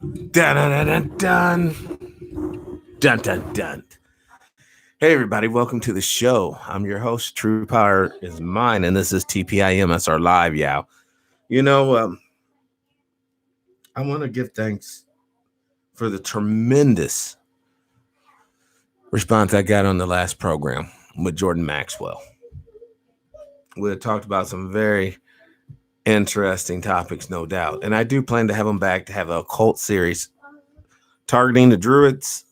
Dun, dun, dun, dun, dun, dun, dun. Hey, everybody, welcome to the show. I'm your host, True Power is Mine, and this is TPIMSRLIve, yeah. You know, I want to give thanks for the tremendous response I got on the last program with Jordan Maxwell. We had talked about some very interesting topics, no doubt. And I do plan to have him back to have a cult series targeting the Druids.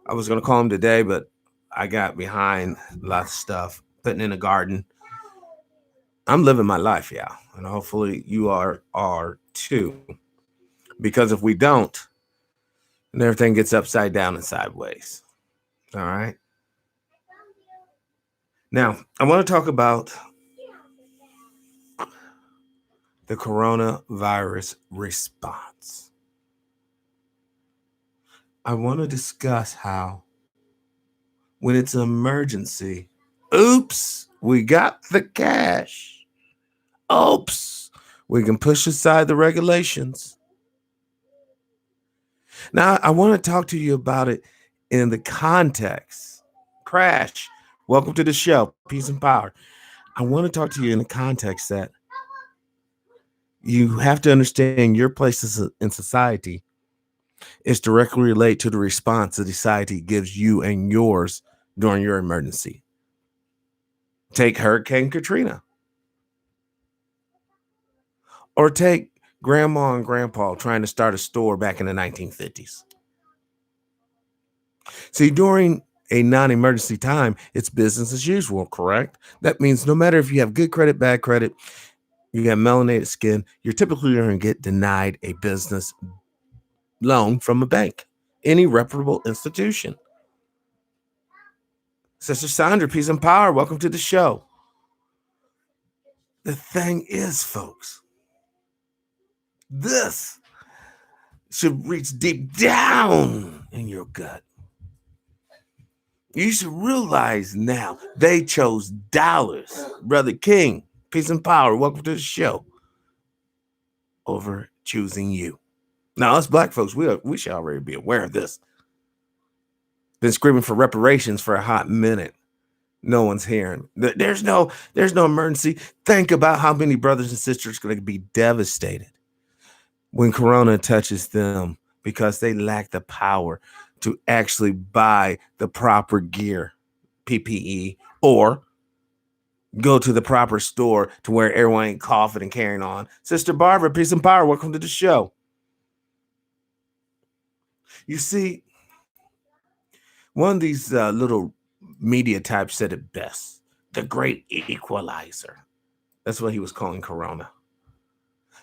I was going to call him today, but I got behind lots of stuff, putting in a garden. I'm living my life, yeah. And hopefully you are too. Because if we don't, then everything gets upside down and sideways. All right. Now, I want to talk about the coronavirus response. I want to discuss how, when it's an emergency, oops, we got the cash. Oops, we can push aside the regulations. Now, I want to talk to you about it in the context. Crash, welcome to the show, Peace and Power. I want to talk to you in the context that you have to understand your place in society is directly related to the response the society gives you and yours during your emergency. Take Hurricane Katrina. Or take grandma and grandpa trying to start a store back in the 1950s. See, during a non-emergency time, it's business as usual, correct? That means no matter if you have good credit, bad credit, you have melanated skin, you're typically going to get denied a business loan from a bank, any reputable institution. Sister Sandra, peace and power. Welcome to the show. The thing is, folks, this should reach deep down in your gut. You should realize now they chose dollars. Brother King, peace and power. Welcome to the show. Over choosing you. Now, us black folks, we should already be aware of this. Been screaming for reparations for a hot minute. No one's hearing. There's no emergency. Think about how many brothers and sisters are going to be devastated when Corona touches them because they lack the power to actually buy the proper gear, PPE, or go to the proper store to where everyone ain't coughing and carrying on. Sister Barbara, peace and power. Welcome to the show. You see, one of these little media types said it best. The great equalizer. That's what he was calling Corona.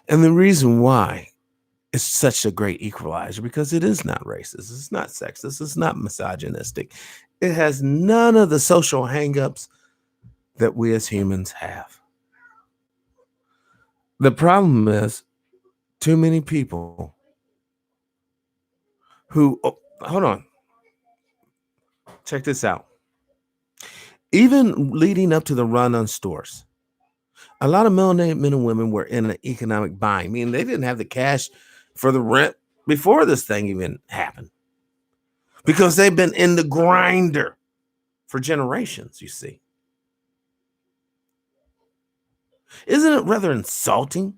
And the reason why it's such a great equalizer because it is not racist. It's not sexist. It's not misogynistic. It has none of the social hangups that we as humans have. The problem is too many people who, hold on, check this out. Even leading up to the run on stores, a lot of melanated men and women were in an economic bind, meaning they didn't have the cash for the rent before this thing even happened because they've been in the grinder for generations, you see. Isn't it rather insulting?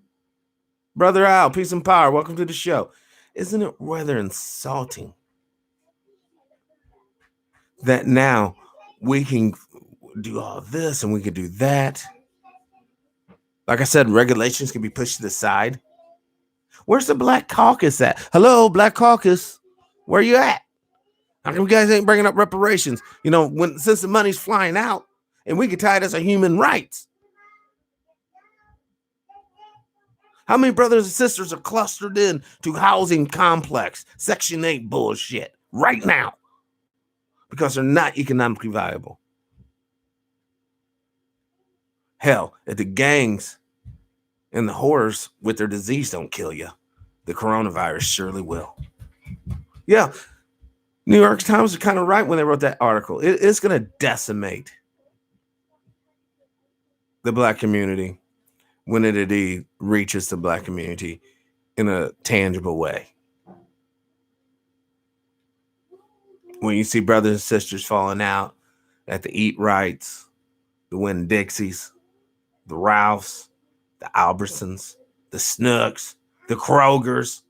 Brother Al, peace and power. Welcome to the show. Isn't it rather insulting that now we can do all this and we can do that? Like I said, regulations can be pushed to the side. Where's the Black Caucus at? Hello, Black Caucus. Where you at? How come you guys ain't bringing up reparations? You know, since the money's flying out and we can tie it as a human rights. How many brothers and sisters are clustered in to housing complex, Section 8 bullshit right now because they're not economically viable? Hell, if the gangs and the horrors with their disease don't kill you, the coronavirus surely will. Yeah, New York Times was kind of right when they wrote that article. It's going to decimate the Black community when it indeed reaches the Black community in a tangible way. When you see brothers and sisters falling out at the Eat Rights, the Winn Dixies, the Ralphs, the Albertsons, the Snooks, the Krogers,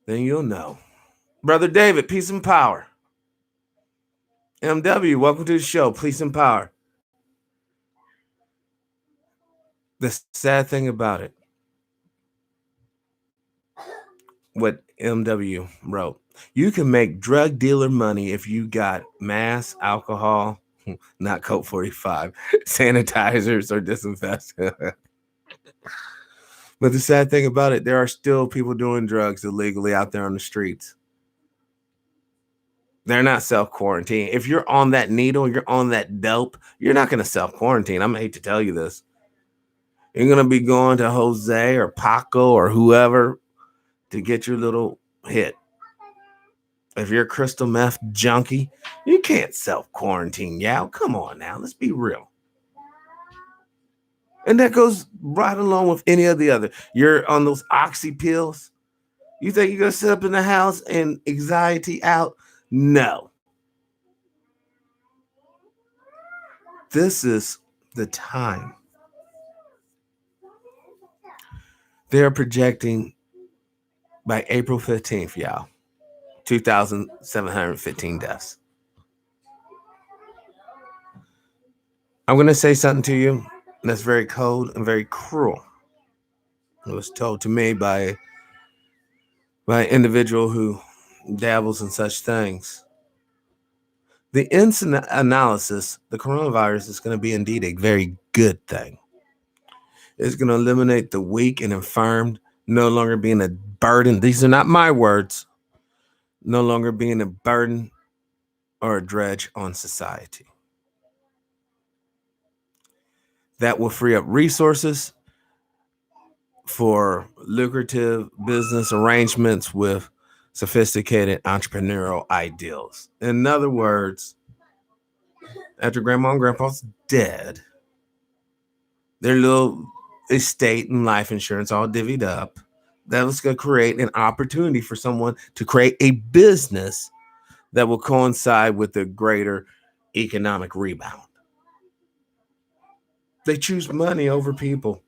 then you'll know. Brother David, peace and power. MW, welcome to the show. Peace and power. The sad thing about it, what MW wrote, you can make drug dealer money if you got mass alcohol, not Coke 45, sanitizers or disinfectants. But the sad thing about it, there are still people doing drugs illegally out there on the streets. They're not self-quarantine. If you're on that needle, you're on that dope, you're not going to self-quarantine. I'm hate to tell you this. You're going to be going to Jose or Paco or whoever to get your little hit. If you're a crystal meth junkie, you can't self-quarantine. Yeah, come on now. Let's be real. And that goes right along with any of the other. You're on those oxy pills. You think you're going to sit up in the house and anxiety out? No. This is the time. They're projecting by April 15th, y'all, 2,715 deaths. I'm going to say something to you that's very cold and very cruel. It was told to me by an individual who dabbles in such things. The instant analysis, the coronavirus is going to be indeed a very good thing. It's going to eliminate the weak and infirmed, no longer being a burden. These are not my words. No longer being a burden or a dredge on society. That will free up resources for lucrative business arrangements with sophisticated entrepreneurial ideals. In other words, after grandma and grandpa's dead, their little estate and life insurance all divvied up, that was going to create an opportunity for someone to create a business that will coincide with the greater economic rebound. They choose money over people.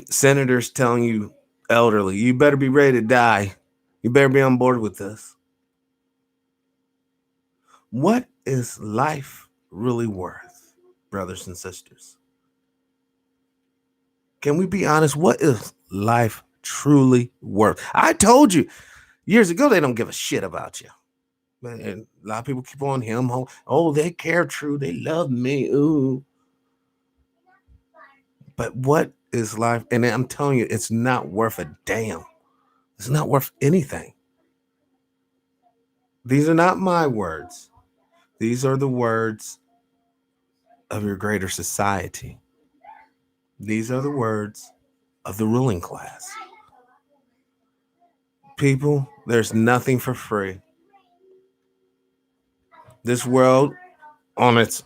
Senators telling you, elderly, you better be ready to die. You better be on board with this. What is life really worth, brothers and sisters? Can we be honest? What is life truly worth? I told you years ago, they don't give a shit about you. And a lot of people keep on him. Oh, they care, true. They love me. Ooh. But what is life? And I'm telling you, it's not worth a damn. It's not worth anything. These are not my words. These are the words of your greater society. These are the words of the ruling class. People, there's nothing for free. This world on its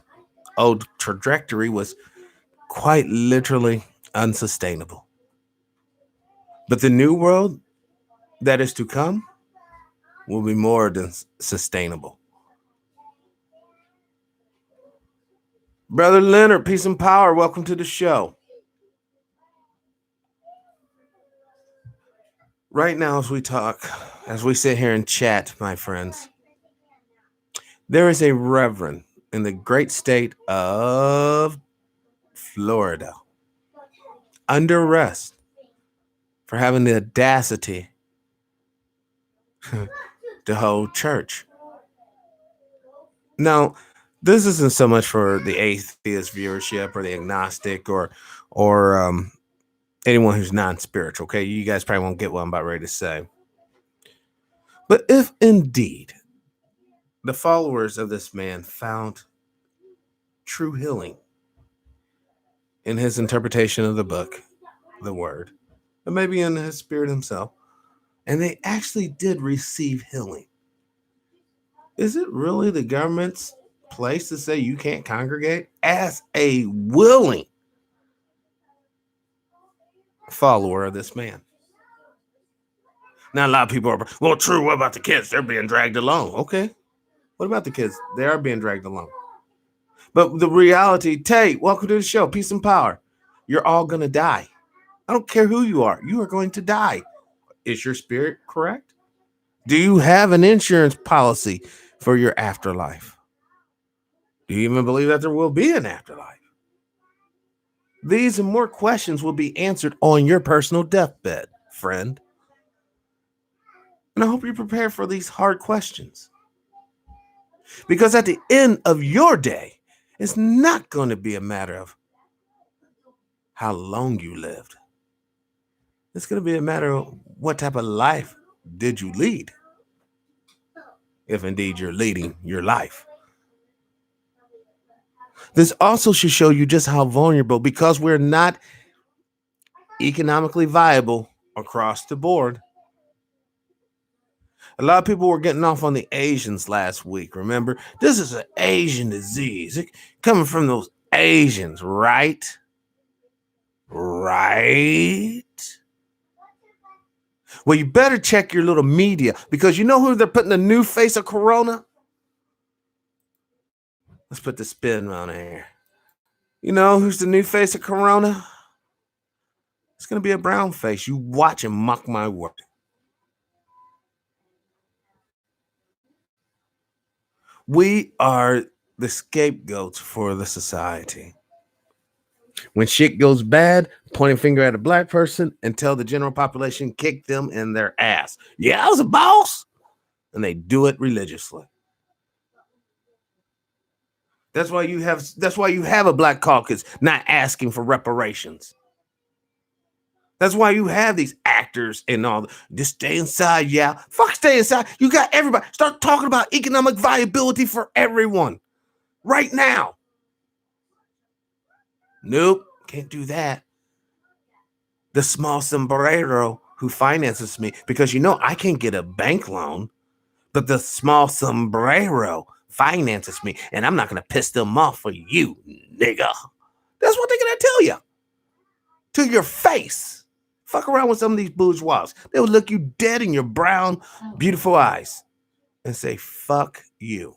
old trajectory was quite literally unsustainable. But the new world that is to come will be more than sustainable. Brother Leonard, peace and power. Welcome to the show. Right now, as we talk, as we sit here and chat, my friends, there is a reverend in the great state of Florida under arrest for having the audacity to hold church. Now, this isn't so much for the atheist viewership or the agnostic or anyone who's non-spiritual. Okay, you guys probably won't get what I'm about ready to say. But if indeed the followers of this man found true healing in his interpretation of the book, the word, and maybe in his spirit himself, and they actually did receive healing, is it really the government's place to say you can't congregate as a willing follower of this man? Now, a lot of people are, well, true, what about the kids? They're being dragged along. Okay. What about the kids? They are being dragged along. But the reality, Tay, welcome to the show. Peace and power. You're all going to die. I don't care who you are. You are going to die. Is your spirit correct? Do you have an insurance policy for your afterlife? Do you even believe that there will be an afterlife? These and more questions will be answered on your personal deathbed, friend. And I hope you're prepared for these hard questions. Because at the end of your day, it's not going to be a matter of how long you lived. It's going to be a matter of what type of life did you lead, if indeed you're leading your life. This also should show you just how vulnerable, because we're not economically viable across the board. A lot of people were getting off on the Asians last week. Remember, this is an Asian disease. It coming from those Asians, right? Right? Well, you better check your little media, because you know who they're putting the new face of Corona? Let's put the spin on here. You know who's the new face of Corona? It's going to be a brown face. You watch and mock my word. We are the scapegoats for the society. When shit goes bad, point a finger at a black person and tell the general population, kick them in their ass. Yeah, I was a boss. And they do it religiously. That's why you have a black caucus not asking for reparations. That's why you have these actors and all. Just stay inside, yeah. Fuck stay inside. You got everybody. Start talking about economic viability for everyone right now. Nope, can't do that. The small sombrero who finances me, because you know I can't get a bank loan, but the small sombrero finances me, and I'm not going to piss them off for you, nigga. That's what they're going to tell you to your face. Fuck around with some of these bourgeois. They will look you dead in your brown, beautiful eyes and say, fuck you.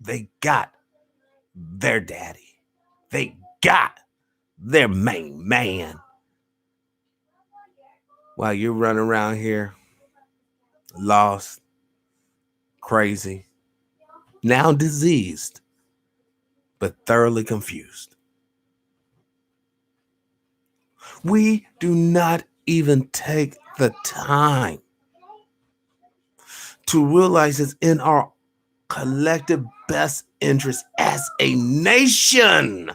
They got their daddy. They got their main man. While you're running around here, lost, crazy, now diseased, but thoroughly confused. We do not even take the time to realize it's in our collective best interest as a nation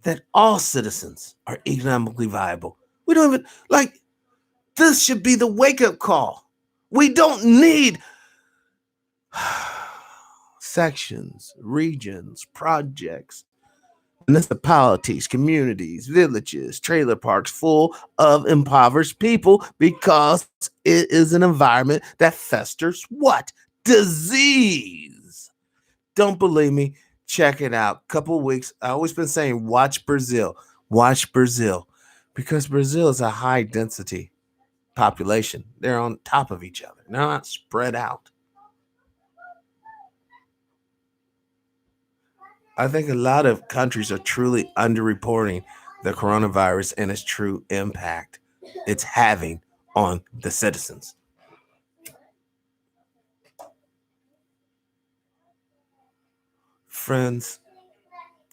that all citizens are economically viable. We don't even, like, this should be the wake-up call. We don't need sections, regions, projects, municipalities, communities, villages, trailer parks full of impoverished people, because it is an environment that festers what? Disease. Don't believe me? Check it out. Couple weeks. I always been saying, watch Brazil. Watch Brazil. Because Brazil is a high density population. They're on top of each other. They're not spread out. I think a lot of countries are truly underreporting the coronavirus and its true impact it's having on the citizens. Friends,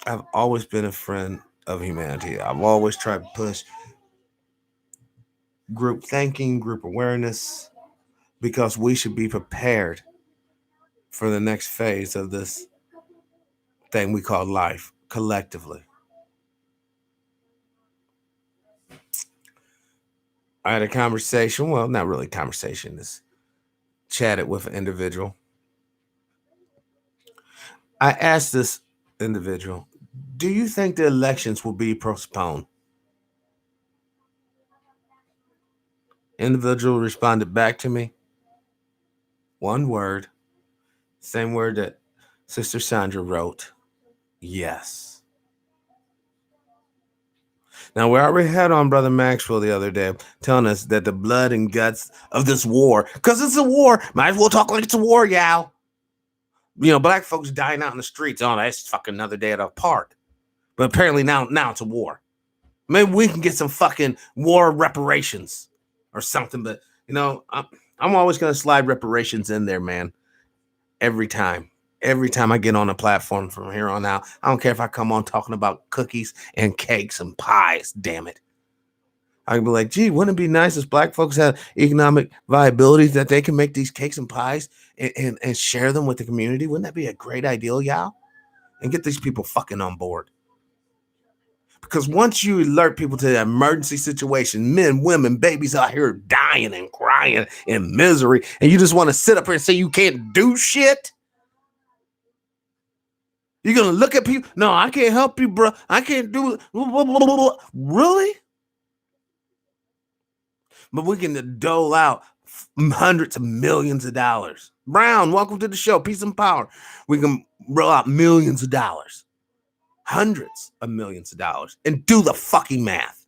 I've always been a friend of humanity. I've always tried to push group thinking, group awareness, because we should be prepared for the next phase of this thing we call life collectively. I had a conversation, well, not really conversation, just chatted with an individual. I asked this individual, do you think the elections will be postponed? Individual responded back to me. One word, same word that Sister Sandra wrote. Yes. Now, we already had on Brother Maxwell the other day telling us that the blood and guts of this war, because it's a war, might as well talk like it's a war, y'all. You know, black folks dying out in the streets. Oh, that's fucking another day at a park. But apparently now it's a war. Maybe we can get some fucking war reparations or something. But, you know, I'm always going to slide reparations in there, man. Every time. Every time I get on a platform from here on out, I don't care if I come on talking about cookies and cakes and pies, damn it. I can be like, gee, wouldn't it be nice if black folks had economic viability that they can make these cakes and pies and share them with the community? Wouldn't that be a great ideal, y'all? And get these people fucking on board. Because once you alert people to the emergency situation, men, women, babies out here dying and crying in misery, and you just want to sit up here and say you can't do shit? You're going to look at people? No, I can't help you, bro. I can't do it. Really? But we can dole out hundreds of millions of dollars. Brown, welcome to the show. Peace and power. We can roll out millions of dollars. Hundreds of millions of dollars. And do the fucking math.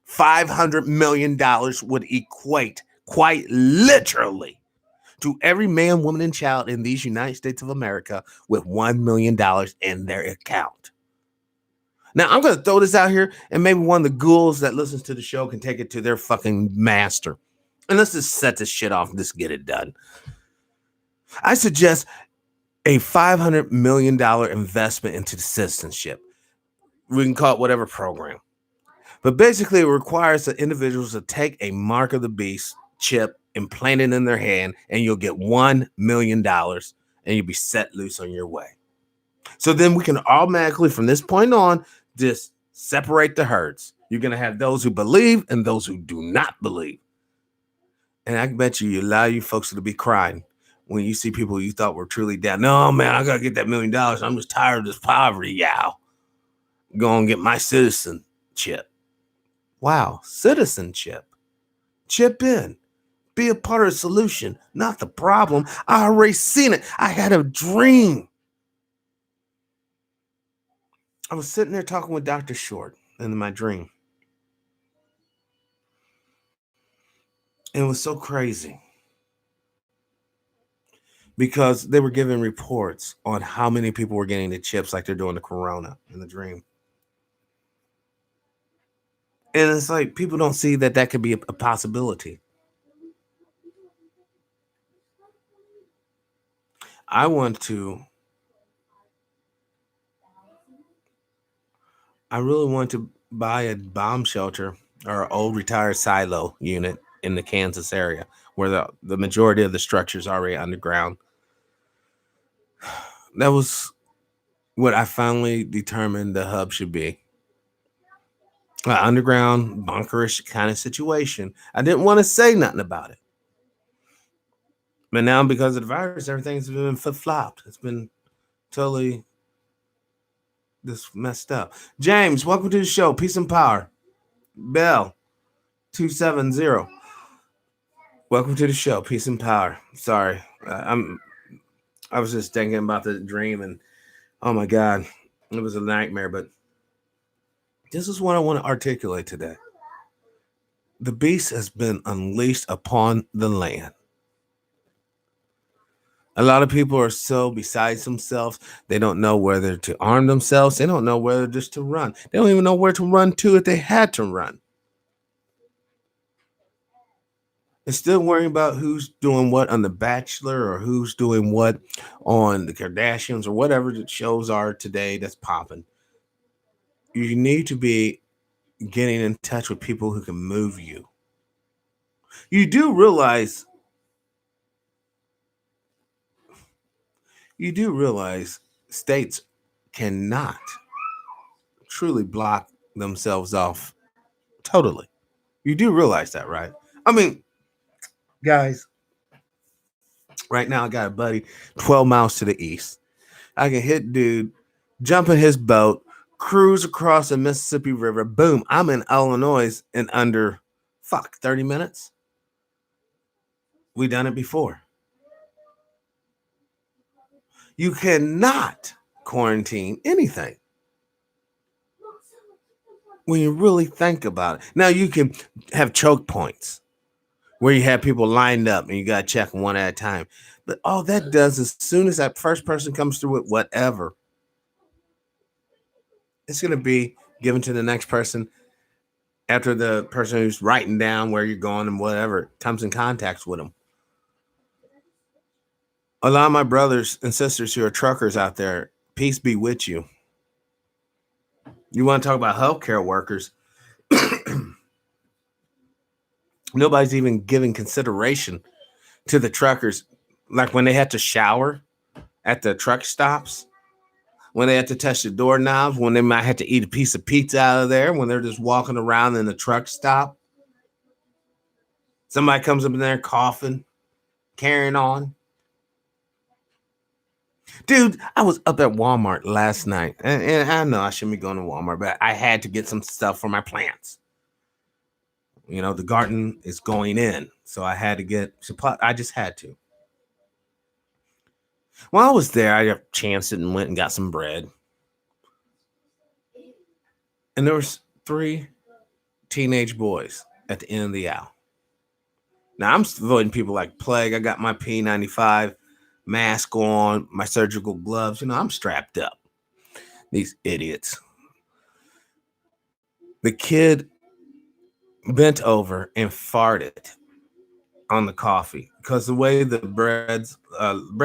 $500 million would equate quite literally to every man, woman, and child in these United States of America with $1 million in their account. Now, I'm going to throw this out here, and maybe one of the ghouls that listens to the show can take it to their fucking master. And let's just set this shit off and just get it done. I suggest a $500 million investment into citizenship. We can call it whatever program. But basically, it requires the individuals to take a mark of the beast chip, implant it in their hand, and you'll get $1 million, and you'll be set loose on your way. So then we can automatically, from this point on, just separate the herds. You're going to have those who believe and those who do not believe. And I can bet you allow you folks to be crying when you see people you thought were truly down. No, man, I got to get that $1 million. I'm just tired of this poverty, y'all. Go and get my citizenship. Wow, citizenship. Chip in. Be a part of the solution, not the problem. I already seen it. I had a dream. I was sitting there talking with Dr. Short in my dream. And it was so crazy because they were giving reports on how many people were getting the chips like they're doing the corona in the dream. And it's like people don't see that could be a possibility. I really want to buy a bomb shelter or an old retired silo unit in the Kansas area where the majority of the structure is already underground. That was what I finally determined the hub should be. An underground, bunkerish kind of situation. I didn't want to say nothing about it. But now because of the virus, everything's been flip-flopped. It's been totally just messed up. James, welcome to the show. Peace and power. Bell 270. Welcome to the show. Peace and power. Sorry. I was just thinking about the dream and oh my God, it was a nightmare, but this is what I want to articulate today. The beast has been unleashed upon the land. A lot of people are so besides themselves, they don't know whether to arm themselves. They don't know whether just to run. They don't even know where to run to if they had to run. And still worrying about who's doing what on The Bachelor or who's doing what on the Kardashians or whatever the shows are today that's popping. You need to be getting in touch with people who can move you. You do realize states cannot truly block themselves off totally. You do realize that, right? I mean, guys, right now I got a buddy 12 miles to the east. I can hit dude, jump in his boat, cruise across the Mississippi River. Boom, I'm in Illinois in under 30 minutes. We done it before. You cannot quarantine anything. when you really think about it. Now you can have choke points where you have people lined up and you got to check them one at a time. But all that does, as soon as that first person comes through with whatever, it's going to be given to the next person after the person who's writing down where you're going and whatever comes in contact with them. A lot of my brothers and sisters who are truckers out there, peace be with you. You want to talk about healthcare workers? Nobody's even giving consideration to the truckers, like when they had to shower at the truck stops, when they had to touch the doorknobs, when they might have to eat a piece of pizza out of there, when they're just walking around in the truck stop. Somebody comes up in there coughing, carrying on. Dude, I was up at Walmart last night, and I know I shouldn't be going to Walmart, but I had to get some stuff for my plants. You know, the garden is going in, so I had to get supply. I just had to. While I was there, I chanced it and went and got some bread. And there was 3 teenage boys at the end of the aisle. Now, I'm avoiding people like plague. I got my P95 mask on, my surgical gloves. You know, I'm strapped up. These idiots. The kid bent over and farted on the coffee because the way the bread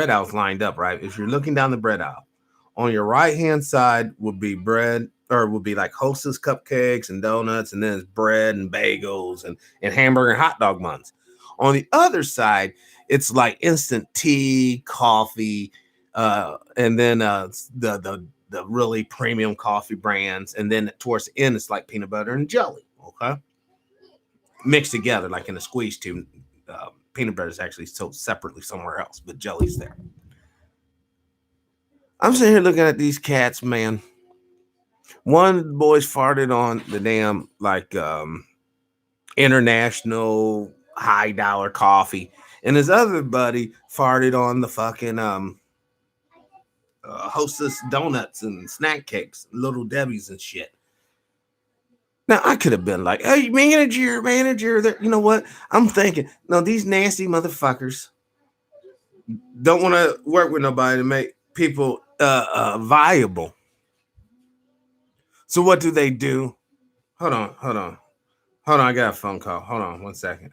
aisle's lined up, right? If you're looking down the bread aisle, on your right-hand side would be bread, or would be like Hostess cupcakes and donuts, and then it's bread and bagels and hamburger and hot dog buns. On the other side, it's like instant tea, coffee, and then the really premium coffee brands, and then towards the end, it's like peanut butter and jelly. Okay, mixed together like in a squeeze tube. Peanut butter is actually sold separately somewhere else, but jelly's there. I'm sitting here looking at these cats, man. One of the boys farted on the damn like international high dollar coffee, and his other buddy farted on the fucking Hostess donuts and snack cakes, Little Debbie's and shit. Now I could have been like, "Hey, manager." You know what? I'm thinking, no, these nasty motherfuckers don't want to work with nobody to make people viable. So what do they do? Hold on. I got a phone call. Hold on 1 second.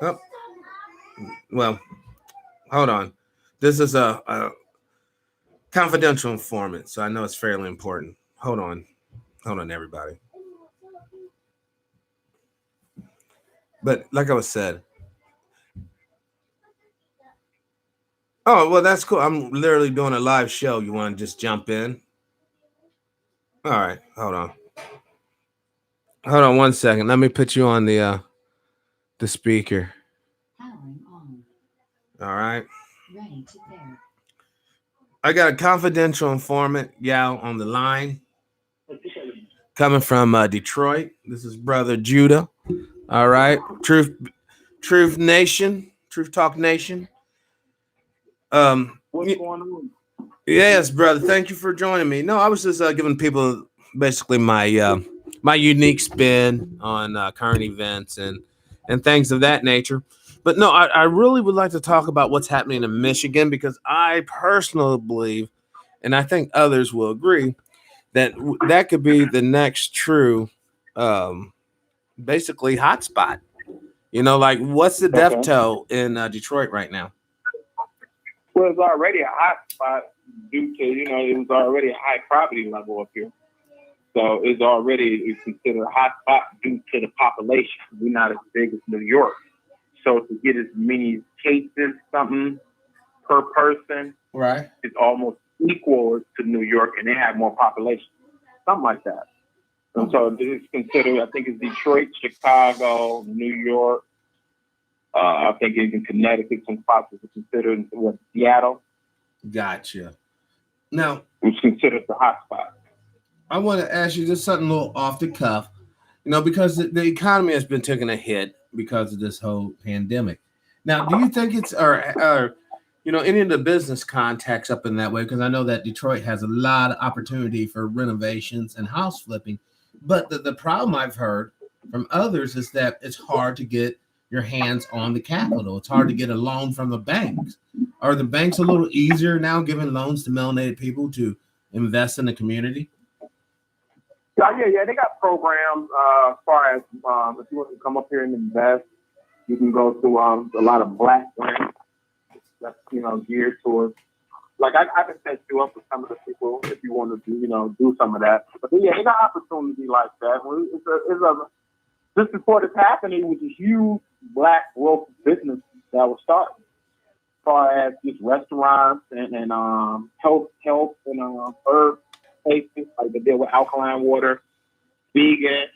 Oh, well, hold on. This is a confidential informant, so I know it's fairly important. Hold on, everybody. But like I was said, oh well, that's cool. I'm literally doing a live show. You want to just jump in? All right, hold on 1 second. Let me put you on the speaker. All right. Ready to pair. I got a confidential informant, on the line. Coming from Detroit. This is Brother Judah. All right. Truth Nation. Truth Talk Nation. What's going on? Yes, brother. Thank you for joining me. No, I was just giving people basically my my unique spin on current events and things of that nature. But no, I really would like to talk about what's happening in Michigan, because I personally believe, and I think others will agree, that that could be the next true, basically hotspot. You know, like what's the death toll in Detroit right now? Well, it's already a hotspot due to, it was already a high poverty level up here. So it's considered a hotspot due to the population. We're not as big as New York. So to get as many cases, something per person, right, it's almost equal to New York, and they have more population, something like that. And so this is considered, I think it's Detroit, Chicago, New York. I think in Connecticut, some spots are considered Seattle. Gotcha. Now, it's considered the hotspot. I want to ask you just something a little off the cuff. Because the economy has been taking a hit because of this whole pandemic. Now, do you think it's, or any of the business contacts up in that way, because I know that Detroit has a lot of opportunity for renovations and house flipping. But the problem I've heard from others is that it's hard to get your hands on the capital. It's hard to get a loan from the banks. Are the banks a little easier now giving loans to melanated people to invest in the community? Yeah. They got programs as far as if you want to come up here and invest, you can go to a lot of black grants that's geared towards. Like I can set you up with some of the people if you want to do some of that. But yeah, they got opportunity like that. Just before this happened, it was a huge black local business that was starting. As far as just restaurants and health and herb places, like they deal with alkaline water, vegan,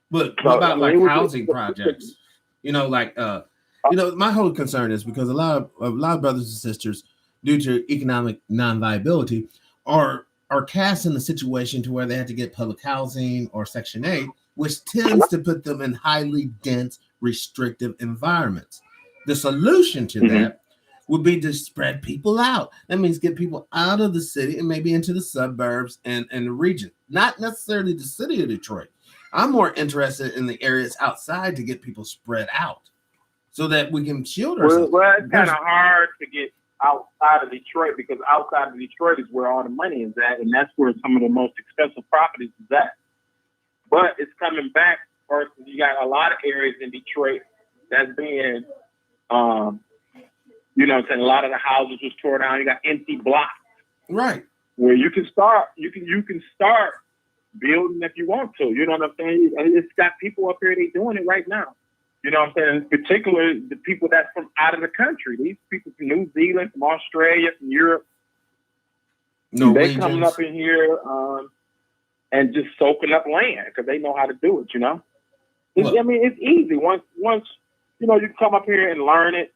But what about like housing projects? My whole concern is because a lot of brothers and sisters, due to economic non-viability, are cast in a situation to where they have to get public housing or Section 8, which tends to put them in highly dense, restrictive environments. The solution to that would be to spread people out. That means get people out of the city and maybe into the suburbs and the region, not necessarily the city of Detroit. I'm more interested in the areas outside to get people spread out so that we can shield ourselves. Well, it's kind of hard to get outside of Detroit because outside of Detroit is where all the money is at, and that's where some of the most expensive properties is at. But it's coming back versus you got a lot of areas in Detroit that's being, a lot of the houses was torn down. You got empty blocks, right? Where you can start building if you want to. You know what I'm saying? And it's got people up here, they doing it right now. You know what I'm saying? In particular, the people that's from out of the country. These people from New Zealand, from Australia, from Europe. They coming up in here and just soaking up land because they know how to do it, It's easy. Once you come up here and learn it,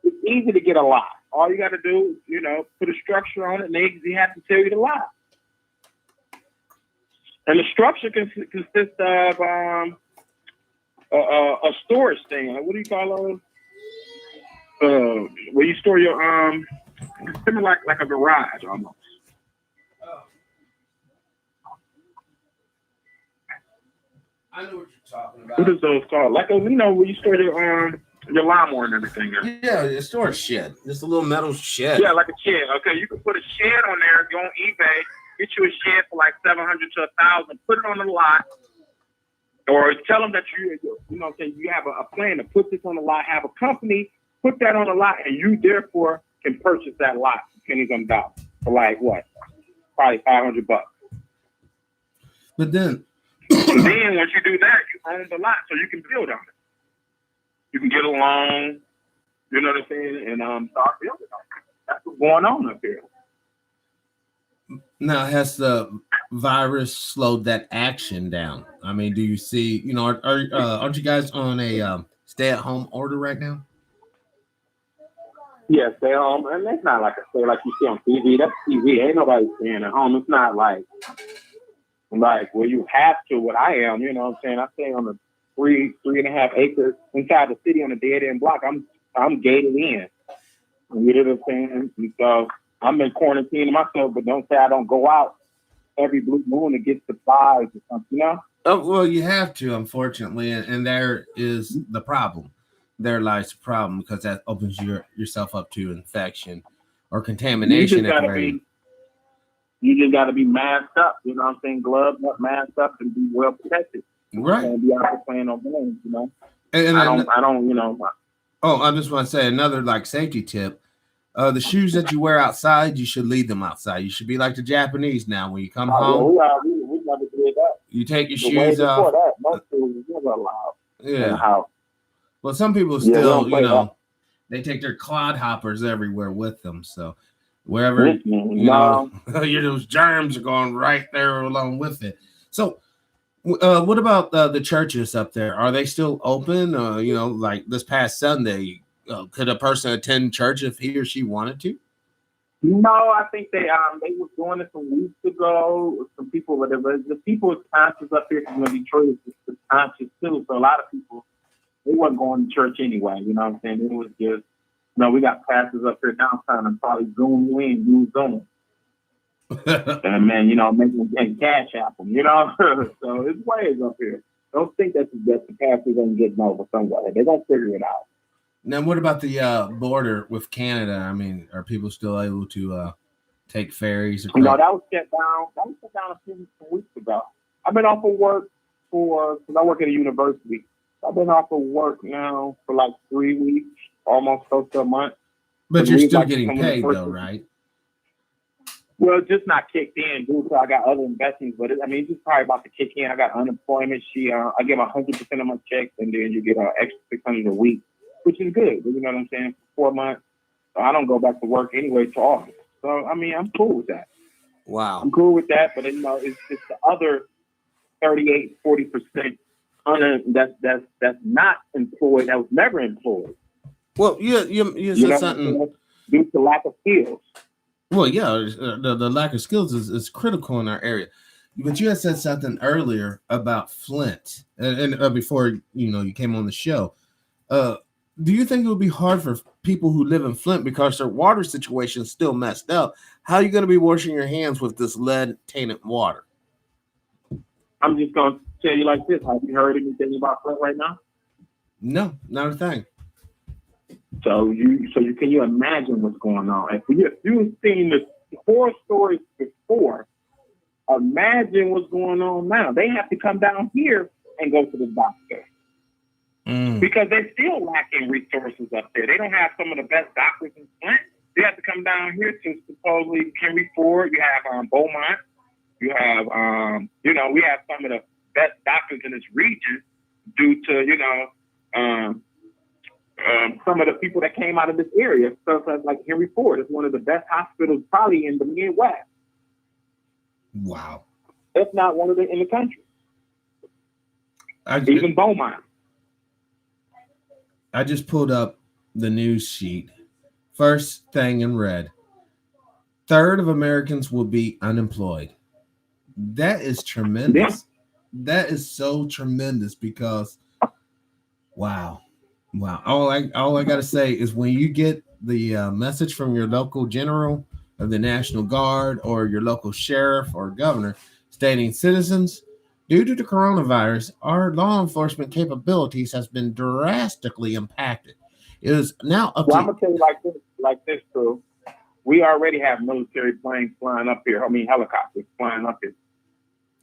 it's easy to get a lot. All you got to do, put a structure on it, and they have to tell you the lot. And the structure consists of a storage thing. What do you call it? Where you store your similar like a garage almost. I know what you're talking about. What is those called? Like where you store your lawnmower and everything. Yeah, a storage shed. Just a little metal shed. Yeah, like a shed. Okay, you can put a shed on there. Go on eBay. Get you a shed for like $700 to $1,000. Put it on the lot, or tell them that you have a plan to put this on the lot. Have a company put that on the lot, and you therefore can purchase that lot pennies on the dollar for like what? Probably $500. But then once you do that, you own the lot, so you can build on it. You can get a loan. You know what I'm saying, and start building on it. That's what's going on up here. Now, has the virus slowed that action down? I mean, do you see, aren't you guys on a stay-at-home order right now? Yeah, stay home. And it's not like a stay like you see on TV. That's TV. Ain't nobody staying at home. It's not like where you have to, what I am, you know what I'm saying? I stay on the 3.5 acres inside the city on a dead-end block. I'm gated in. You know what I'm saying? And so I'm in quarantine myself, but don't say I don't go out every blue moon to get supplies or something, Oh, well, you have to, unfortunately, and there is the problem. There lies the problem because that opens yourself up to infection or contamination. You just got to be masked up, you know what I'm saying? Gloves up, masked up, and be well protected. Right. And be out there playing on games, And I don't. Oh, I just want to say another safety tip. The shoes that you wear outside, you should leave them outside. You should be like the Japanese now. When you come home, we never did that. You take your shoes off. That, most shoes never allowed. Yeah. In the house. Well, some people still, they take their clodhoppers everywhere with them. So wherever, those germs are going right there along with it. So what about the churches up there? Are they still open? Like this past Sunday, could a person attend church if he or she wanted to? No, I think they were doing it some weeks ago. Some people, whatever. The people is conscious up here because Detroit is conscious too. So a lot of people, they weren't going to church anyway. You know what I'm saying? It was just No, we got passes up here downtown and probably zoom you in, use Zoom. And man, making cash app them, So it's ways up here. Don't think that the passes ain't getting over somewhere. They're gonna figure it out. Now, what about the border with Canada? I mean, are people still able to take ferries? That was shut down. That was shut down a few weeks ago. I've been off of work because I work at a university. I've been off of work now for like 3 weeks, almost close to a month. But you're still getting paid though, right? Well, just not kicked in, dude. So I got other investments, but it's just probably about to kick in. I got unemployment. I give 100% of my checks, and then you get an extra $600 a week, which is good. You know what I'm saying? For 4 months. So I don't go back to work anyway till August. So I'm cool with that. Wow. I'm cool with that, but it's the other 38-40% that's not employed, that was never employed. Well, you said something due to lack of skills. Well, yeah, the lack of skills is critical in our area. But you had said something earlier about Flint, and before you came on the show. Do you think it would be hard for people who live in Flint because their water situation is still messed up? How are you going to be washing your hands with this lead-tainted water? I'm just going to tell you like this. Have you heard anything about Flint right now? No, not a thing. So can you imagine what's going on? If you've seen the horror stories before, imagine what's going on now. They have to come down here and go to the doctor. Because they're still lacking resources up there. They don't have some of the best doctors in Flint. They have to come down here to supposedly Henry Ford. You have Beaumont. You have, we have some of the best doctors in this region due to, some of the people that came out of this area. So like Henry Ford is one of the best hospitals probably in the Midwest. Wow. If not one of the in the country. Even Beaumont. I just pulled up the news sheet. First thing in red. 1/3 of Americans will be unemployed. That is tremendous. Yeah. That is so tremendous because, wow. All I got to say is when you get the message from your local general of the National Guard or your local sheriff or governor stating citizens, due to the coronavirus, our law enforcement capabilities has been drastically impacted. It is now up I'm gonna tell you like this, Drew. We already have military planes flying up here. Helicopters flying up here,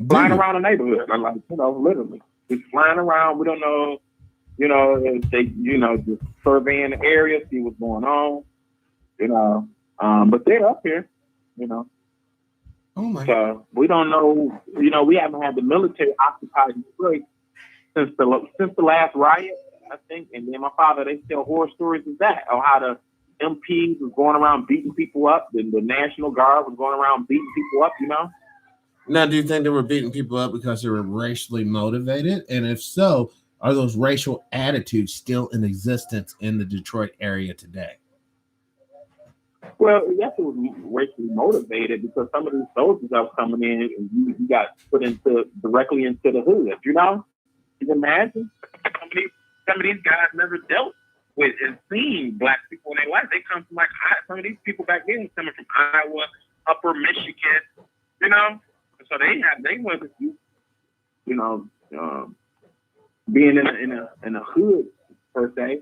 flying around the neighborhood. Literally, just flying around. We don't know, they, just surveying the area, see what's going on, but they're up here, Oh my! So we don't know. We haven't had the military occupy Detroit since the last riot, I think. And then my father, they tell horror stories of that, of how the MPs was going around beating people up, and the National Guard was going around beating people up. Now, do you think they were beating people up because they were racially motivated? And if so, are those racial attitudes still in existence in the Detroit area today? Well, yes, it was racially motivated because some of these soldiers that were coming in, and you got put directly into the hood. You can imagine some of these guys never dealt with and seen black people in their life. They come from some of these people back then were coming from Iowa, Upper Michigan, So they wasn't being in a hood per se,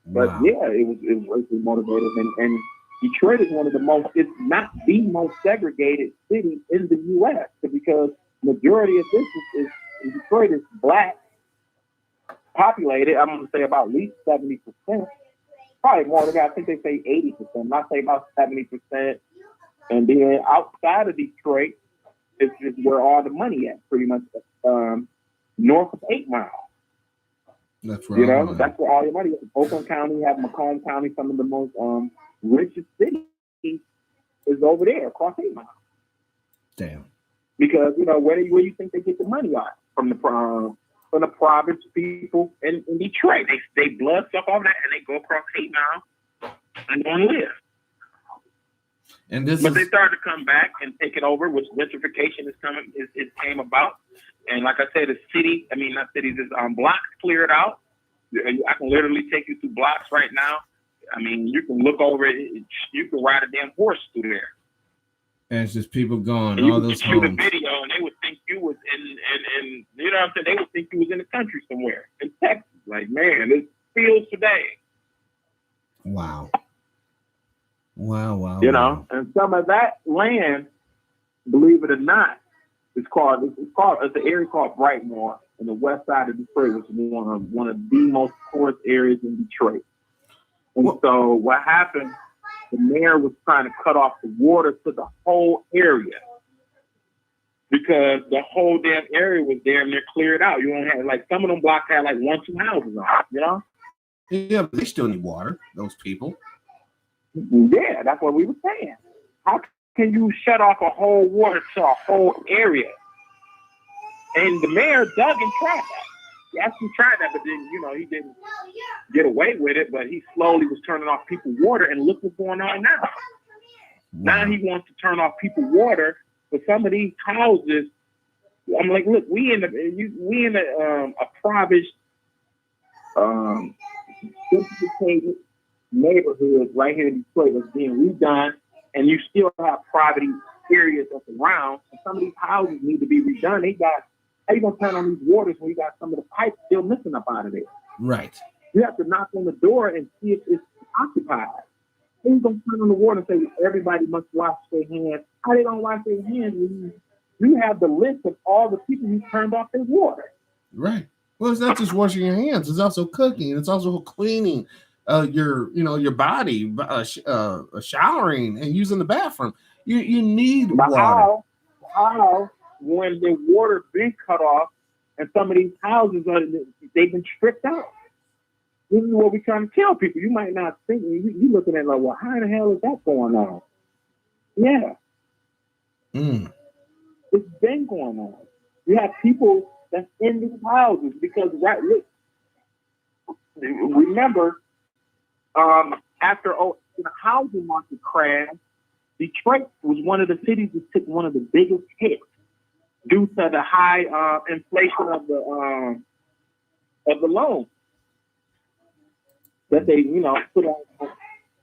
but wow. Yeah, it was racially motivated and Detroit is one of the most, it's not the most segregated city in the U.S. because majority of this is Detroit is black populated. I'm going to say about at least 70%, probably more than that. I think they say 80%. I say about 70%. And then outside of Detroit is where all the money at, pretty much north of 8 Mile. That's right. That's where all your money is. Oakland County, have Macomb County, some of the most richest cities is over there across 8 Mile. Damn. Because where do you think they get the money on from the province people in Detroit? They blood suck all that and they go across 8 Mile and go and live. But they started to come back and take it over, which gentrification is came about. And like I said, blocks cleared out. I can literally take you through blocks right now. I mean, you can look over it. You can ride a damn horse through there. And it's just people going, and all those homes. shoot a video, and they would think you was in you know what I'm saying? They would think you was in the country somewhere in Texas. Like, man, it's fields today. Wow. Wow. You know, and some of that land, believe it or not, it's an area called Brightmoor in the west side of Detroit, which is one of the most tourist areas in Detroit. And so what happened, the mayor was trying to cut off the water to the whole area because the whole damn area was damn near cleared out. You don't have, like, some of them blocks had like 1-2 houses on it, you know? Yeah, but they still need water, those people. Yeah, that's what we were saying. How can you shut off a whole water to a whole area? And the mayor dug and tried that. He actually tried that, but then, you know, he didn't get away with it, but he slowly was turning off people's water, and look what's going on now. Wow. Now he wants to turn off people's water for some of these houses. I'm like, look, we in a private, gentrified neighborhood right here in Detroit that's being redone, and you still have private areas up around. And some of these houses need to be redone. How you gonna turn on these waters when you got some of the pipes still missing up out of there? Right. You have to knock on the door and see if it's occupied. How you gonna turn on the water and say everybody must wash their hands? How they don't wash their hands when you have the list of all the people who turned off their water? Right. Well, it's not just washing your hands; it's also cooking. It's also cleaning your body, showering, and using the bathroom. You need water. How when the water been cut off and some of these houses they've been stripped out? This is what we're trying to tell people. You might not think you looking at it like, well, how the hell is that going on? Yeah. It's been going on. You have people that's in these houses because remember, after the housing market crashed, Detroit was one of the cities that took one of the biggest hits due to the high inflation of the loan that they put on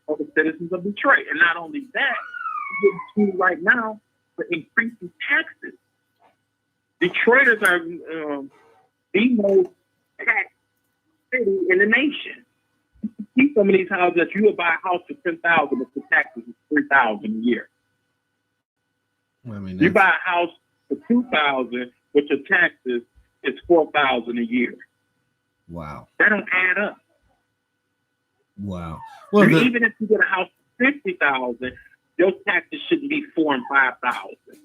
the citizens of Detroit. And not only that, you're getting sued right now for increasing taxes. Detroiters are the most taxed city in the nation. See some of these houses that you would buy a house for $10,000, but the taxes is $3,000 a year. I mean, you buy a house for $2,000, but your taxes is $4,000 a year. Wow, that don't add up. Wow. Well, even if you get a house for $50,000, your taxes shouldn't be $4,000 and $5,000.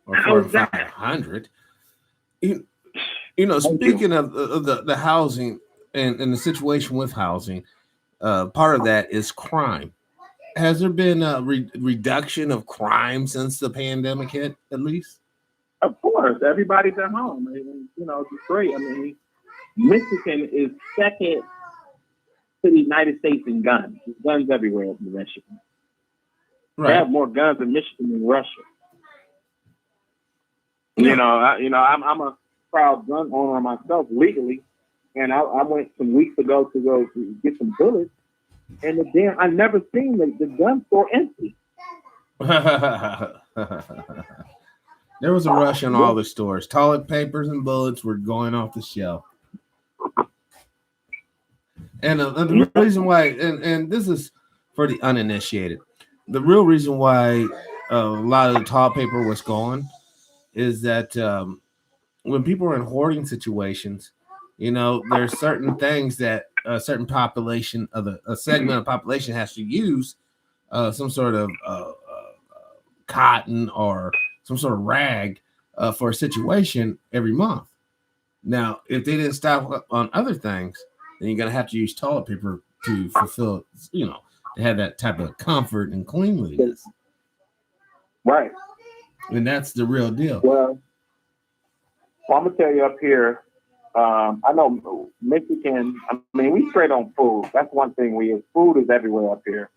Or $4,500. Speaking of the housing and the situation with housing, part of that is crime. Has there been a reduction of crime since the pandemic hit, at least? Of course. Everybody's at home. Detroit, Michigan is second to the United States in guns. There's guns everywhere in Michigan. Right. They have more guns in Michigan than Russia. Yeah. I'm a proud gun owner myself legally, and I went some weeks ago to get some bullets, and I never seen the gun store empty. There was a rush in all the stores. Toilet papers and bullets were going off the shelf. And the reason why, and this is for the uninitiated, the real reason why a lot of the toilet paper was gone is that when people are in hoarding situations, there's certain things that a certain population of a segment of population has to use some sort of cotton or some sort of rag for a situation every month. Now, if they didn't stock on other things, then you're going to have to use toilet paper to fulfill, to have that type of comfort and cleanliness. Right. And that's the real deal. Well, I'm going to tell you up here, I know Michigan, we straight on food. That's one thing food is everywhere up here.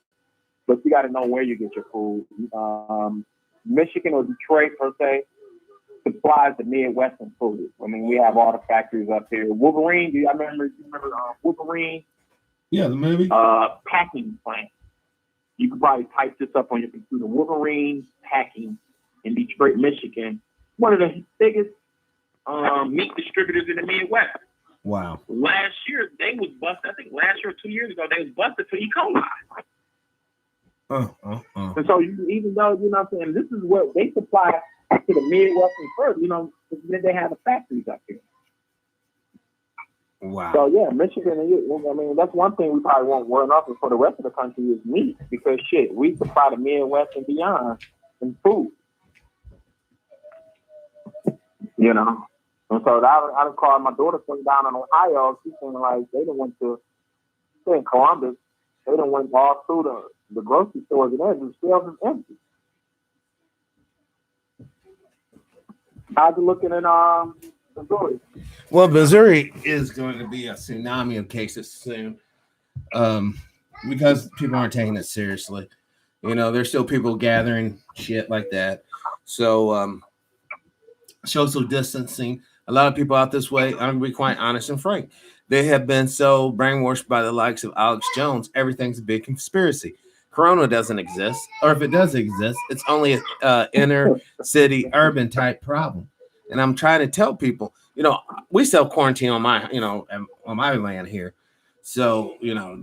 But you got to know where you get your food. Michigan or Detroit, per se, supplies the Midwestern food. We have all the factories up here. Wolverine, you remember Wolverine? Yeah, the movie. Packing plant. You can probably type this up on your computer. Wolverine Packing in Detroit, Michigan. One of the biggest meat distributors in the Midwest. Wow. Last year, they was busted. I think last year or 2 years ago, they was busted for E. coli. And so even though, you know what I'm saying, this is what they supply to the Midwest and further, you know, they have the factories up here. Wow. So yeah, Michigan, I mean, that's one thing we probably won't run off for the rest of the country is meat, because shit, we supply the Midwest and beyond in food. You know? And so I called my daughter from down in Ohio. She's saying like they done went to in Columbus, they done went all through the grocery stores and everything, the shelves is empty. How's it looking in Missouri? Well, Missouri is going to be a tsunami of cases soon, because people aren't taking it seriously. You know, there's still people gathering shit like that. So social distancing. A lot of people out this way, I'm going to be quite honest and frank. They have been so brainwashed by the likes of Alex Jones. Everything's a big conspiracy. Corona doesn't exist, or if it does exist, it's only an inner city, urban type problem. And I'm trying to tell people, you know, we self-quarantine on my, you know, on my land here. So, you know,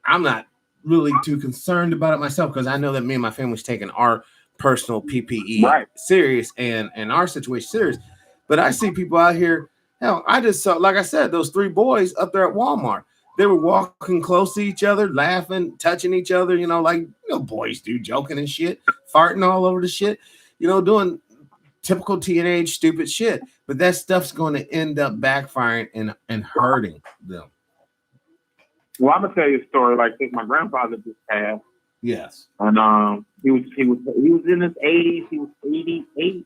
I'm not really too concerned about it myself, because I know that me and my family's taking our personal PPE serious and our situation serious. But I see people out here. Hell, I just saw, like I said, those 3 boys up there at Walmart. They were walking close to each other, laughing, touching each other, you know, like, you know, boys do, joking and shit, farting all over the shit, you know, doing typical teenage stupid shit. But that stuff's going to end up backfiring and hurting them. Well, I'm gonna tell you a story like this. My grandfather just passed. Yes. And he was in his 80s. He was 88.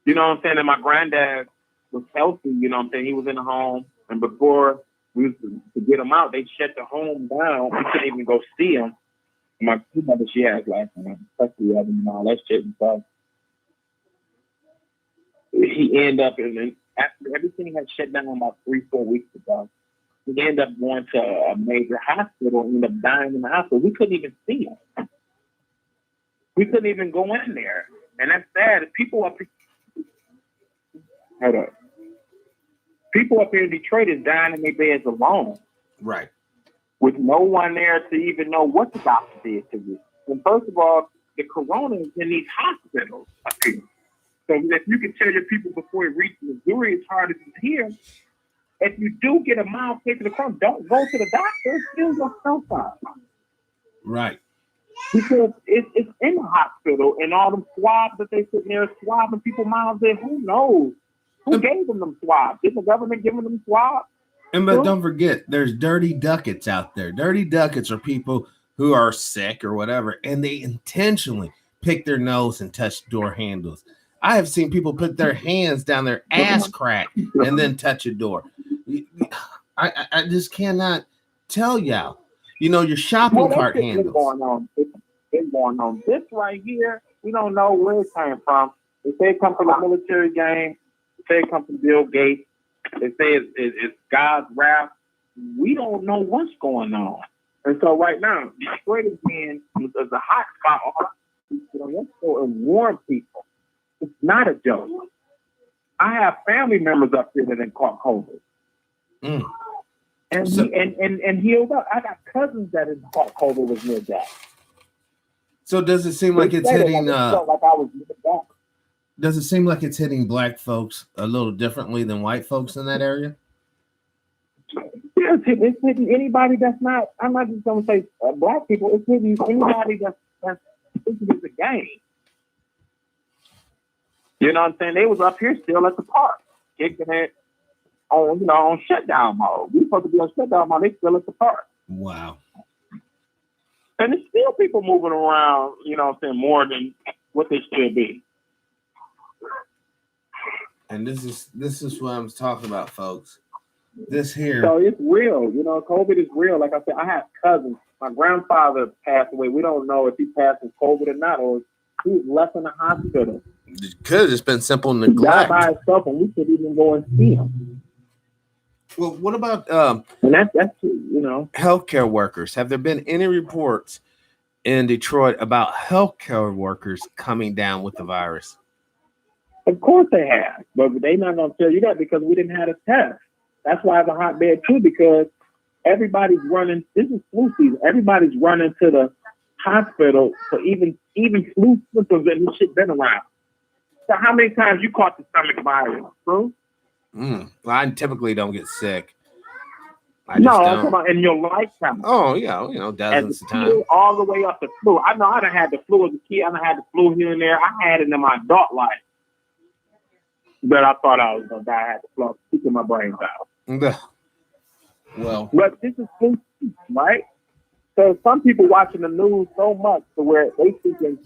You know what I'm saying? And my granddad was healthy. You know what I'm saying? He was in the home, and before we used to get him out, they shut the home down. We couldn't even go see him. My mother, she has last name, custody of him and all that shit and stuff. He ended up, and after everything had shut down about 3-4 weeks ago, he ended up going to a major hospital and ended up dying in the hospital. We couldn't even see him. We couldn't even go in there. And that's sad. People up here in Detroit is dying in their beds alone. Right. With no one there to even know what the doctor did to you. And first of all, the corona is in these hospitals up here. So if you can tell your people before it reaches Missouri, as hard as it's here, if you do get a mild case of the corona, don't go to the doctor. Still go outside. Right. Because it's in the hospital, and all them swabs that they sitting there swabbing people mouths in, who knows? Who gave them swabs? Did the government give them swabs? But don't forget, there's dirty ducats out there. Dirty ducats are people who are sick or whatever, and they intentionally pick their nose and touch door handles. I have seen people put their hands down their ass crack and then touch a door. I just cannot tell y'all. You know, your shopping cart handles. It's going on. This right here, we don't know where it came from. They say it comes from a military game. They say it comes from Bill Gates. They say it's God's wrath. We don't know what's going on. And so right now, Detroit again is a hot spot. Let's go and warn people. It's not a joke. I have family members up here that have caught COVID. And healed up. I got cousins that have caught COVID with near death. So does it seem like it's hitting does it seem like it's hitting black folks a little differently than white folks in that area? Yeah, it's hitting anybody that's not, I'm not just gonna say black people, it's hitting anybody that's thinking it's a game. You know what I'm saying? They was up here still at the park, kicking it on shutdown mode. We supposed to be on shutdown mode. They still at the park. Wow. And there's still people moving around, you know what I'm saying, more than what they should be. And this is what I'm talking about, folks. This here. So it's real. You know, COVID is real. Like I said, I have cousins. My grandfather passed away. We don't know if he passed with COVID or not, or he was left in the hospital. It could have just been simple neglect. He died by himself, and we couldn't even go and see him. Well, what about And that's you know, healthcare workers? Have there been any reports in Detroit about healthcare workers coming down with the virus? of course they have, but they not gonna tell you that because we didn't have a test. That's why it's a hotbed too, because everybody's running. This is flu season. Everybody's running to the hospital for even flu symptoms, and this shit been around. So how many times you caught the stomach virus, bro? Well, I typically don't get sick. I'm talking about in your lifetime. Oh yeah, you know, dozens of times. All the way up to flu. I know I done had the flu as a kid. I done had the flu here and there. I had it in my adult life. But I thought I was gonna die. I had the flu, kicking my brains out. Well, but this is flu season, right? So some people watching the news so much to where they thinking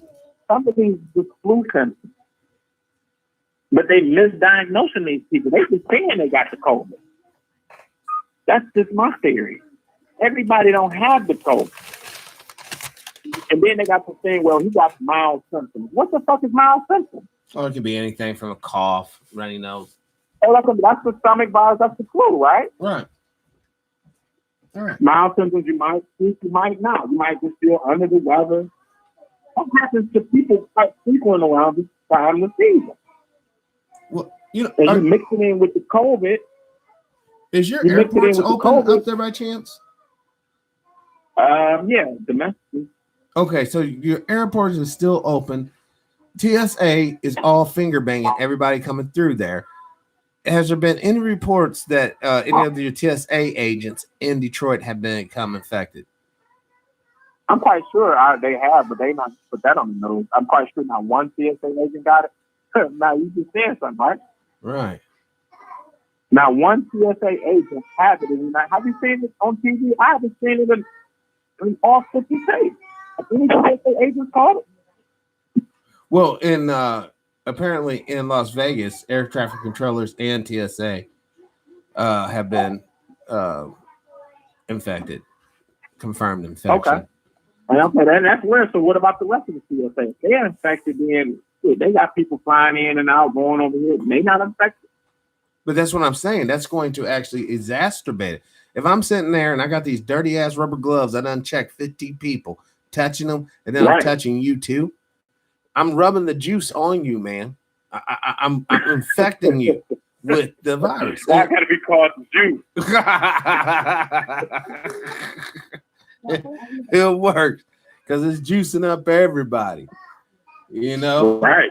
some of these just flu symptoms, but they misdiagnosing these people. They just saying they got the COVID. That's just my theory. Everybody don't have the COVID. And then they got the thing, well, he got mild symptoms. What the fuck is mild symptoms? or it could be anything from a cough, runny nose. Oh, that's the stomach virus. That's the flu, right? Right. All right. Mild symptoms, you might speak, you might not. You might just feel under the weather. What happens to people quite frequent around this time of the season? Well, you know, and you mix it in with the COVID. Is your airports open up there by chance? Yeah, domestic. Okay, so your airports is still open. TSA is all finger banging everybody coming through there. Has there been any reports that any of your TSA agents in Detroit have become infected? I'm quite sure they have, but they not put that on the news. I'm quite sure not one TSA agent got it. Now you just said something, right? Right. Now one TSA agent has it. And have you seen it on TV? I haven't seen it in all 50 states. Have any TSA agents caught it? Well, in apparently in Las Vegas, air traffic controllers and TSA have been infected, confirmed infection. Okay. And that's weird. So what about the rest of the TSA? They're infected, then they got people flying in and out, going over here. They not infected. But that's what I'm saying. That's going to actually exacerbate it. If I'm sitting there and I got these dirty ass rubber gloves, I done checked 50 people, touching them, and then I'm touching you too. I'm rubbing the juice on you, man. I'm infecting you with the virus. That got to be called juice. It works because it's juicing up everybody. You know, right.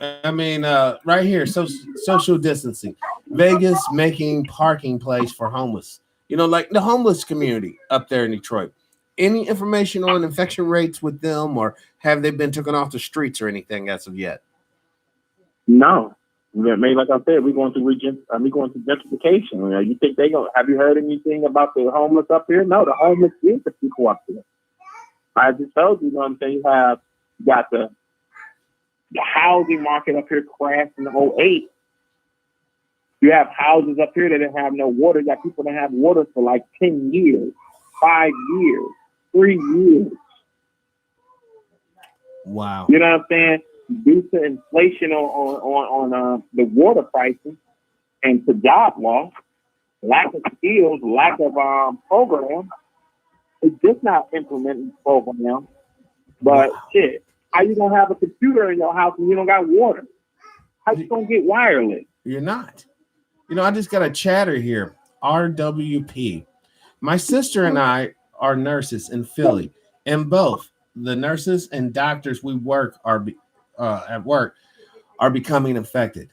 I mean, right here, social distancing. Vegas making parking place for homeless. You know, like the homeless community up there in Detroit. Any information on infection rates with them, or have they been taken off the streets or anything as of yet? No. Maybe like I said, we're going through gentrification. You think have you heard anything about the homeless up here? No, the homeless is the people up there. I just told you, you know what I'm saying? You got the housing market up here crashed in 2008. You have houses up here that didn't have no water. You got people that have water for like 10 years, 5 years, 3 years. Wow. You know what I'm saying? Due to inflation on the water prices and to job loss, lack of skills, lack of program, it's just not implementing program. But shit, how you gonna have a computer in your house when you don't got water? How you gonna get wireless? You're not. You know, I just got a chatter here. RWP. My sister and I are nurses in Philly, and both the nurses and doctors we work at work are becoming infected.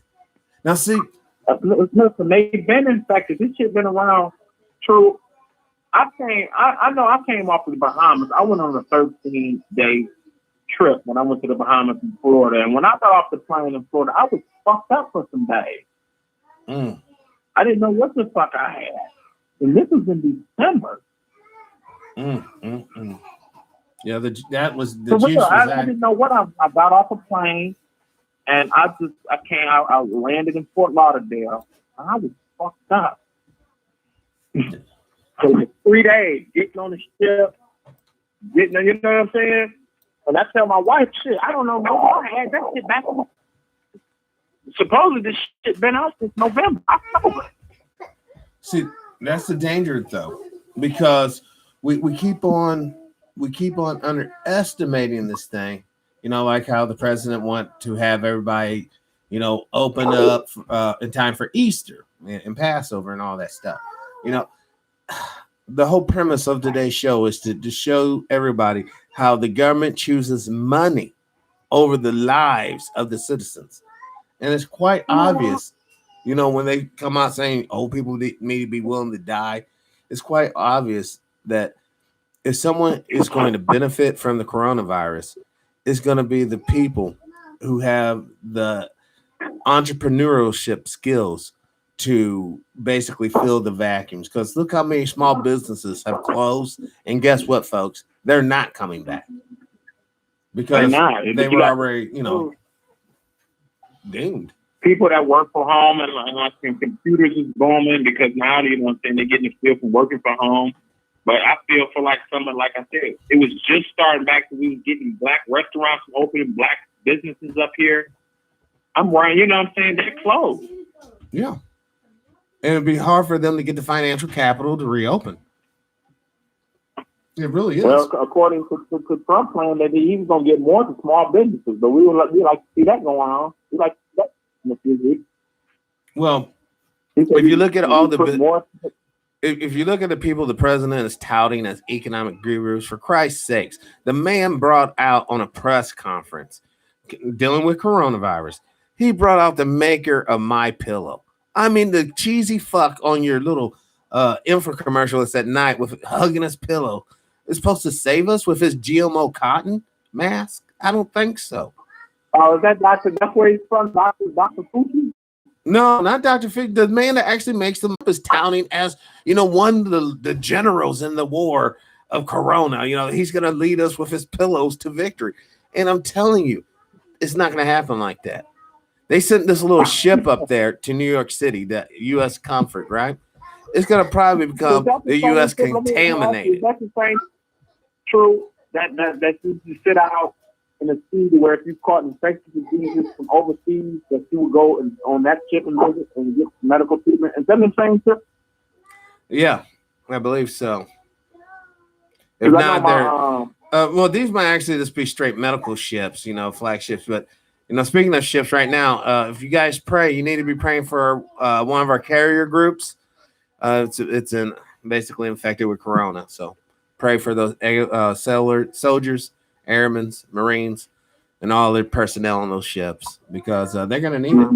Now, see, listen, they've been infected. This shit been around. True. I know I came off of the Bahamas. I went on a 13-day trip when I went to the Bahamas in Florida. And when I got off the plane in Florida, I was fucked up for some days. I didn't know what the fuck I had. And this was in December. Yeah, that was the juice. I didn't know what I got off a plane, and I landed in Fort Lauderdale, and I was fucked up. So like 3 days getting on the ship, you know what I'm saying? And I tell my wife, shit, I don't know, I had that shit back. Supposedly this shit been out since November, October. See, that's the danger though, because we keep on underestimating this thing. You know, like how the president want to have everybody, you know, open up in time for Easter and Passover and all that stuff. You know, the whole premise of today's show is to show everybody how the government chooses money over the lives of the citizens. And it's quite obvious, you know, when they come out saying old people need to be willing to die, it's quite obvious that if someone is going to benefit from the coronavirus, it's going to be the people who have the entrepreneurship skills to basically fill the vacuums. Because look how many small businesses have closed, and guess what, folks? They're not coming back because they were already, you know, doomed. People that work from home and computers is booming because now, you know what I'm saying, they're getting a feel from working from home. But I feel for like someone, like I said, it was just starting back to we was getting black restaurants opening, black businesses up here. I'm worried, you know what I'm saying? They're closed. Yeah. And it'd be hard for them to get the financial capital to reopen. It really is. Well, according to Trump plan that he was going to get more to small businesses, but we like to see that going on. We like to see that in the future. Well, if you look at all the if you look at the people the president is touting as economic gurus, for Christ's sakes, the man brought out on a press conference dealing with coronavirus, he brought out the maker of My Pillow. I mean, the cheesy fuck on your little infomercial at night with hugging his pillow is supposed to save us with his GMO cotton mask? I don't think so. Oh, is that Dr. That's where he's from, Dr. Fauci? No, not Dr. Fig. The man that actually makes them up is touting as, you know, one of the generals in the war of Corona. You know, he's going to lead us with his pillows to victory. And I'm telling you, it's not going to happen like that. They sent this little ship up there to New York City, the U.S. Comfort, right? It's going to probably become the U.S. contaminated. Is that the same true that you sit out in the sea where if you caught infectious diseases from overseas, that you would go on that ship and visit and get medical treatment? Is that the same trip? Yeah, I believe so. If not, well, these might actually just be straight medical ships, you know, flagships. But, you know, speaking of ships right now, if you guys pray, you need to be praying for one of our carrier groups. It's basically infected with corona. So pray for those soldiers, airmen, Marines, and all their personnel on those ships because they're going to need it.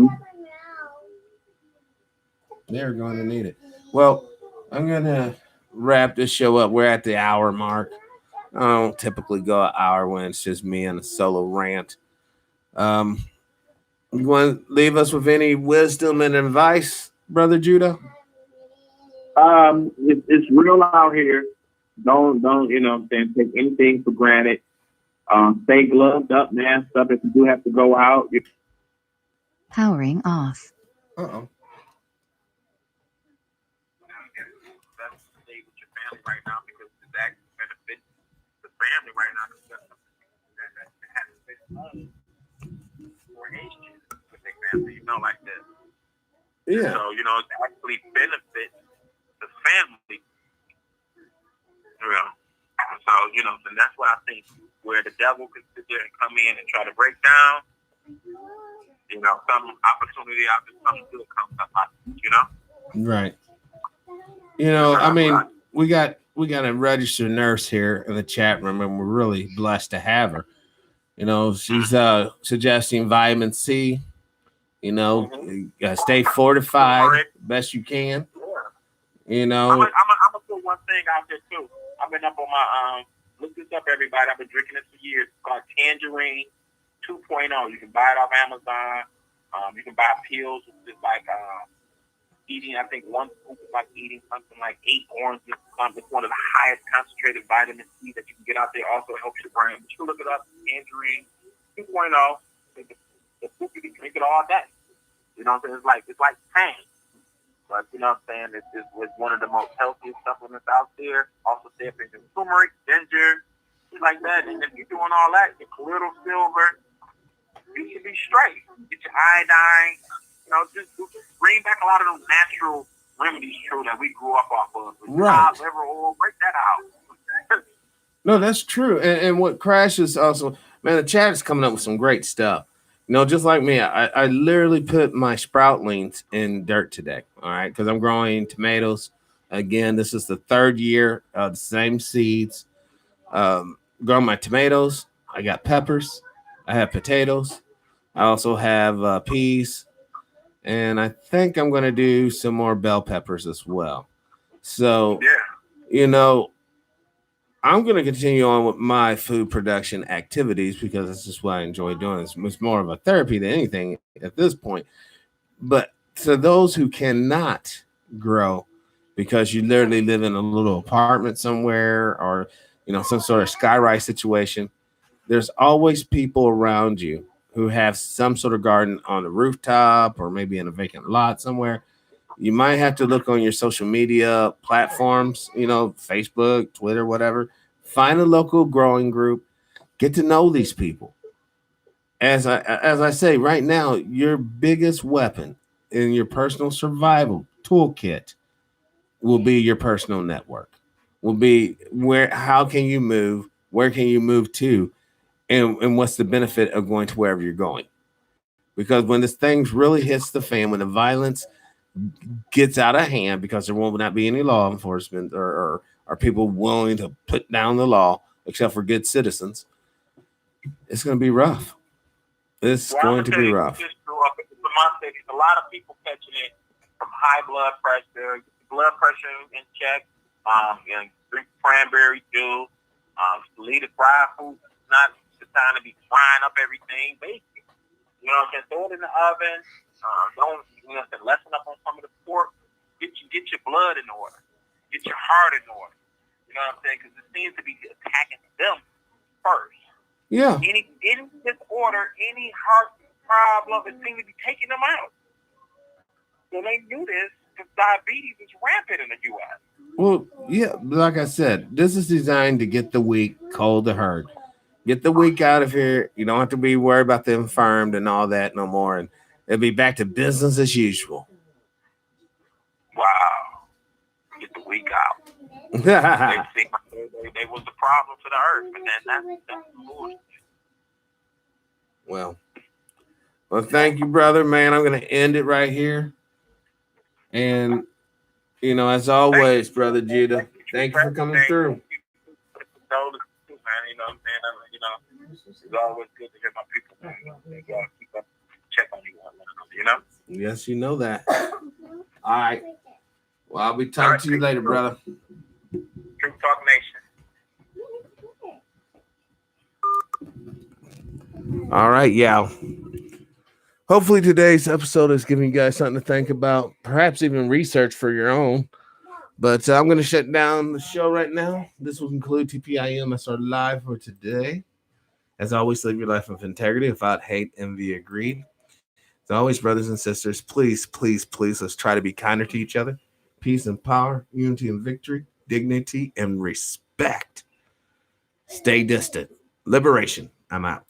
They're going to need it. Well, I'm going to wrap this show up. We're at the hour mark. I don't typically go an hour when it's just me and a solo rant. You want to leave us with any wisdom and advice, Brother Judah? It's real out here. Don't you know what I'm saying, take anything for granted. Stay gloved up, masked up if you do have to go out. Powering off. Uh-oh. Stay with your family right now because that benefits the family right now. That hasn't been home for ages with their family, you know, like this. Yeah. So, you know, it actually benefits the family. You know. So, you know, and that's what I think. Where the devil could sit there and come in and try to break down, you know, some opportunity out there, something good comes up, you know? Right. You know, I mean, we got a registered nurse here in the chat room, and we're really blessed to have her. You know, she's suggesting vitamin C. You know, stay fortified best you can. You know, I'm gonna put one thing out there too. I've been up on my look this up, everybody. I've been drinking this for years. It's called Tangerine 2.0. You can buy it off Amazon. You can buy pills. It's like eating. I think one scoop is like eating something like 8 oranges. It's one of the highest concentrated vitamin C that you can get out there. Also helps your brain. But you can look it up. Tangerine 2.0. You can drink it all day. You know what I'm saying? It's like pain. But you know what I'm saying? It's one of the most healthiest supplements out there. Also, say if it's turmeric, ginger, shit like that. And if you're doing all that, your colloidal silver, you should be straight. Get your iodine. You know, just bring back a lot of those natural remedies, true, that we grew up off of. Right. Liver oil, break that out. No, that's true. And what crashes also, man, the chat is coming up with some great stuff. You know, just like me, I literally put my sproutlings in dirt today. All right, because I'm growing tomatoes. Again, this is the third year of the same seeds. Growing my tomatoes. I got peppers. I have potatoes. I also have peas. And I think I'm going to do some more bell peppers as well. So, you know, I'm going to continue on with my food production activities because this is what I enjoy doing. It's more of a therapy than anything at this point. But to those who cannot grow because you literally live in a little apartment somewhere or, you know, some sort of skyrise situation, there's always people around you who have some sort of garden on the rooftop or maybe in a vacant lot somewhere. You might have to look on your social media platforms, you know, Facebook, Twitter, whatever. Find a local growing group. Get to know these people. As I say, right now, your biggest weapon in your personal survival toolkit will be your personal network. Will be how can you move? Where can you move to? And what's the benefit of going to wherever you're going? Because when this thing really hits the fan, when the violence gets out of hand, because there will not be any law enforcement or people willing to put down the law, except for good citizens, it's going to be rough. It's going to be rough. Just grew up in my city. A lot of people catching it from high blood pressure, blood pressure in check. You know, drink cranberry juice. Leave the fried food. Not the time to be frying up everything. Bake it. You know what I'm saying? Throw it in the oven. Don't, you know, lessen up on some of the pork. Get your blood in order. Get your heart in order. You know what I'm saying? Because it seems to be attacking them first. Yeah. Any disorder, any heart problem, it seems to be taking them out. So they do this because diabetes is rampant in the U.S. Well, yeah, like I said, this is designed to get the weak, cull the herd. Get the weak out of here. You don't have to be worried about the infirmed and all that no more. And it'll be back to business as usual. Wow. Get the weak out. they was the problem for the earth, but then that's bullshit. Well, thank you, brother, man. I'm going to end it right here. And, you know, as always, brother Judah, thank you for coming through. It's always good to hear my people, man. They gotta keep up, check on you know? Yes, you know that. All right. Well, I'll be talking to you later, brother. True Talk Nation. All right, yeah. Hopefully today's episode is giving you guys something to think about, perhaps even research for your own. But I'm going to shut down the show right now. This will conclude TPIMSRLIVE for today. As always, live your life of integrity without hate, envy, or greed. As always, brothers and sisters, please, please, please, let's try to be kinder to each other. Peace and power, unity and victory, dignity and respect. Stay distant. Liberation. I'm out.